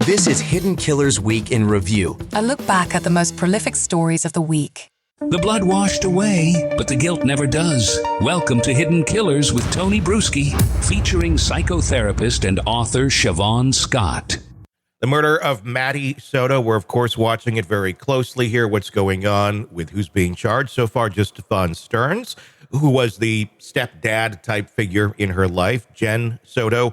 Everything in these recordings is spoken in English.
This is Hidden Killers Week in Review. A look back at the most prolific stories of the week. The blood washed away, but the guilt never does. Welcome to Hidden Killers with Tony Brueski, featuring psychotherapist and author Siobhan Scott. The murder of Maddie Soto. We're, of course, watching it very closely here, what's going on with who's being charged. So far, just Stephan Stearns, who was the stepdad type figure in her life. Jen Soto,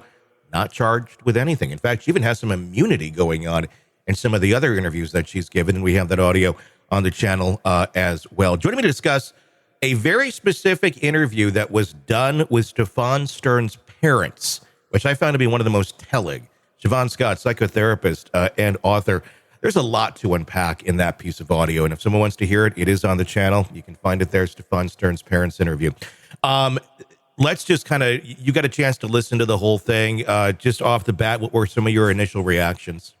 not charged with anything. In fact, she even has some immunity going on in some of the other interviews that she's given, and we have that audio on the channel as well. Joining me to discuss a very specific interview that was done with Stephan Stearns' parents, which I found to be one of the most telling. Siobhan Scott, psychotherapist and author. There's a lot to unpack in that piece of audio, and if someone wants to hear it, it is on the channel. You can find it there, Stephan Stearns' parents interview. Let's just kind of, you got a chance to listen to the whole thing. Just off the bat, what were some of your initial reactions?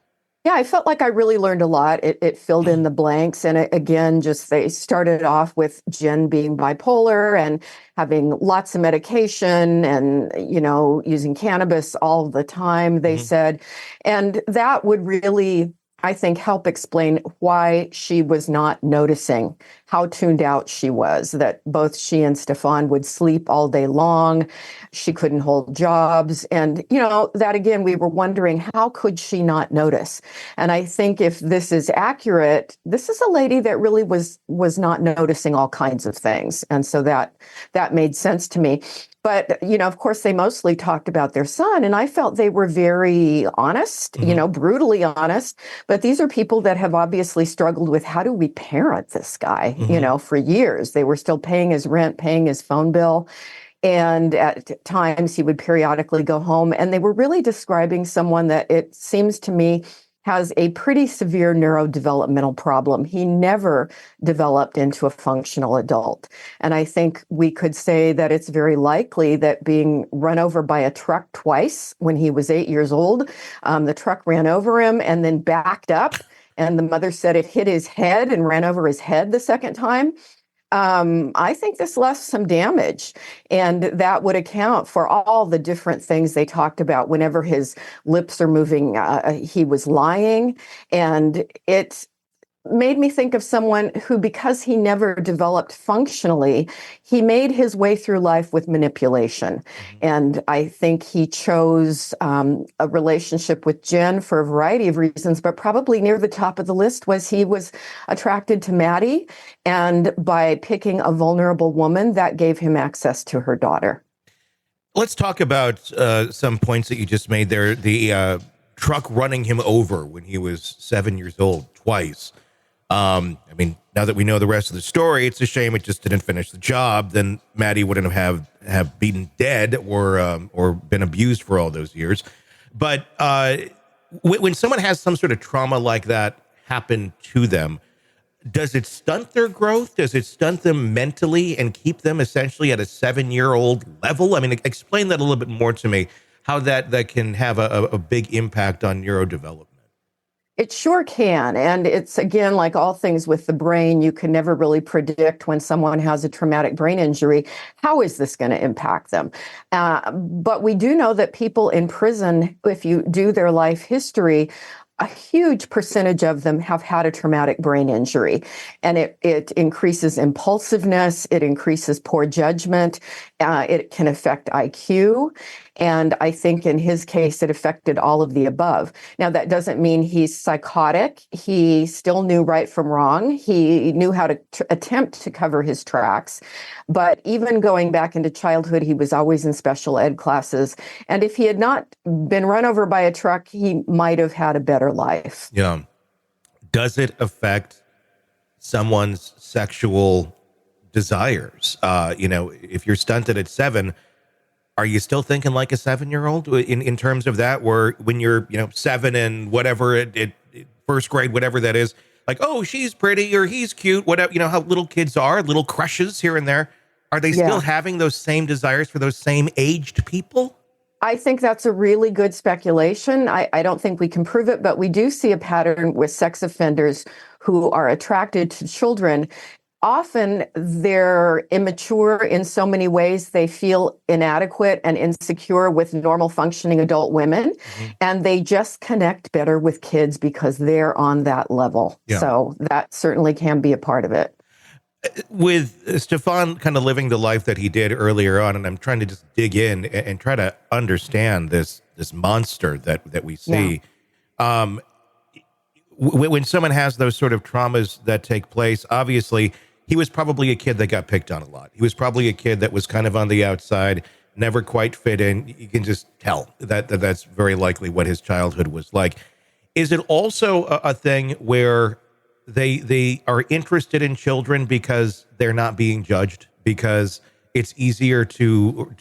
Yeah, I felt like I really learned a lot. It filled in the blanks. And again, just they started off with Jen being bipolar and having lots of medication and, using cannabis all the time, they said. And that would really, I think, help explain why she was not noticing how tuned out she was, that both she and Stephan would sleep all day long. She couldn't hold jobs. And, that again, we were wondering, how could she not notice? And I think if this is accurate, this is a lady that really was not noticing all kinds of things. And so that made sense to me. But, of course, they mostly talked about their son, and I felt they were very honest, brutally honest. But these are people that have obviously struggled with, how do we parent this guy, for years? They were still paying his rent, paying his phone bill. And at times he would periodically go home. And they were really describing someone that it seems to me has a pretty severe neurodevelopmental problem. He never developed into a functional adult. And I think we could say that it's very likely that being run over by a truck twice when he was 8 years old, the truck ran over him and then backed up. And the mother said it hit his head and ran over his head the second time. I think this left some damage, and that would account for all the different things they talked about. Whenever his lips are moving, he was lying, and it made me think of someone who, because he never developed functionally, he made his way through life with manipulation. And I think he chose a relationship with Jen for a variety of reasons, but probably near the top of the list was he was attracted to Maddie. And by picking a vulnerable woman, that gave him access to her daughter. Let's talk about some points that you just made there. The truck running him over when he was 7 years old twice. Now that we know the rest of the story, it's a shame it just didn't finish the job. Then Maddie wouldn't have been dead or been abused for all those years. But when someone has some sort of trauma like that happen to them, does it stunt their growth? Does it stunt them mentally and keep them essentially at a 7-year-old level? Explain that a little bit more to me, how that can have a big impact on neurodevelopment. It sure can. And it's, again, like all things with the brain, you can never really predict when someone has a traumatic brain injury, how is this going to impact them? But we do know that people in prison, if you do their life history, a huge percentage of them have had a traumatic brain injury, and it increases impulsiveness, it increases poor judgment, it can affect IQ, and I think in his case, it affected all of the above. Now, that doesn't mean he's psychotic. He still knew right from wrong. He knew how to attempt to cover his tracks, but even going back into childhood, he was always in special ed classes, and if he had not been run over by a truck, he might have had a better life. Yeah. Does it affect someone's sexual desires? If you're stunted at 7, are you still thinking like a 7-year-old in terms of that, where when you're, 7 and whatever, first grade, whatever that is, like, oh, she's pretty or he's cute, whatever, how little kids are, little crushes here and there. Are they still having those same desires for those same aged people? I think that's a really good speculation. I don't think we can prove it, but we do see a pattern with sex offenders who are attracted to children often they're immature in so many ways. They feel inadequate and insecure with normal functioning adult women, and they just connect better with kids because they're on that level. Yeah. So that certainly can be a part of it. With Stephan kind of living the life that he did earlier on, and I'm trying to just dig in and try to understand this monster that we see. When someone has those sort of traumas that take place, obviously he was probably a kid that got picked on a lot. He was probably a kid that was kind of on the outside, never quite fit in. You can just tell that's very likely what his childhood was like. Is it also a thing where they are interested in children because they're not being judged, because it's easier to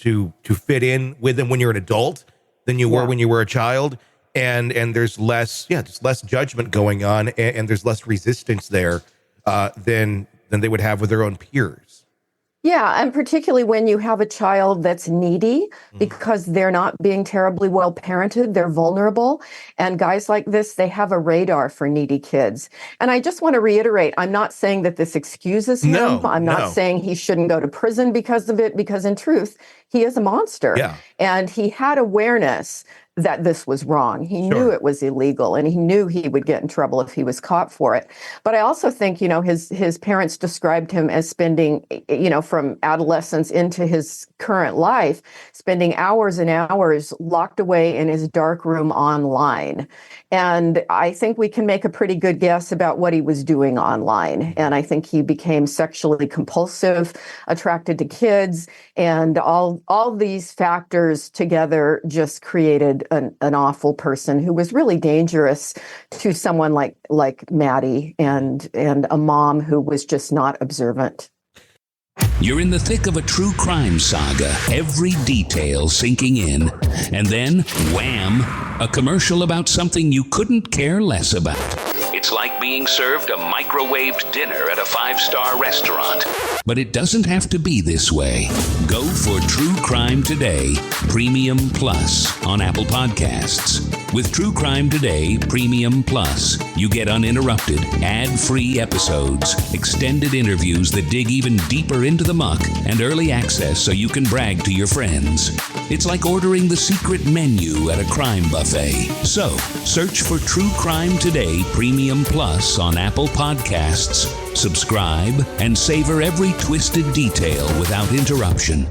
fit in with them when you're an adult than you were when you were a child, and there's less judgment going on, and there's less resistance there than they would have with their own peers. Yeah, and particularly when you have a child that's needy because they're not being terribly well parented, they're vulnerable. And guys like this, they have a radar for needy kids. And I just want to reiterate, I'm not saying that this excuses him. I'm not saying he shouldn't go to prison because of it, because in truth, he is a monster. Yeah. And he had awareness that this was wrong. He knew it was illegal, and he knew he would get in trouble if he was caught for it. But I also think, his parents described him as spending, from adolescence into his current life, spending hours and hours locked away in his dark room online. And I think we can make a pretty good guess about what he was doing online. And I think he became sexually compulsive, attracted to kids, and all these factors together just created an awful person who was really dangerous to someone like Maddie, and a mom who was just not observant. You're in the thick of a true crime saga, every detail sinking in, and then, wham, a commercial about something you couldn't care less about. It's like being served a microwaved dinner at a 5-star restaurant. But it doesn't have to be this way. Go for True Crime Today, Premium Plus on Apple Podcasts. With True Crime Today Premium Plus, you get uninterrupted, ad-free episodes, extended interviews that dig even deeper into the muck, and early access so you can brag to your friends. It's like ordering the secret menu at a crime buffet. So, search for True Crime Today Premium Plus on Apple Podcasts, subscribe, and savor every twisted detail without interruption.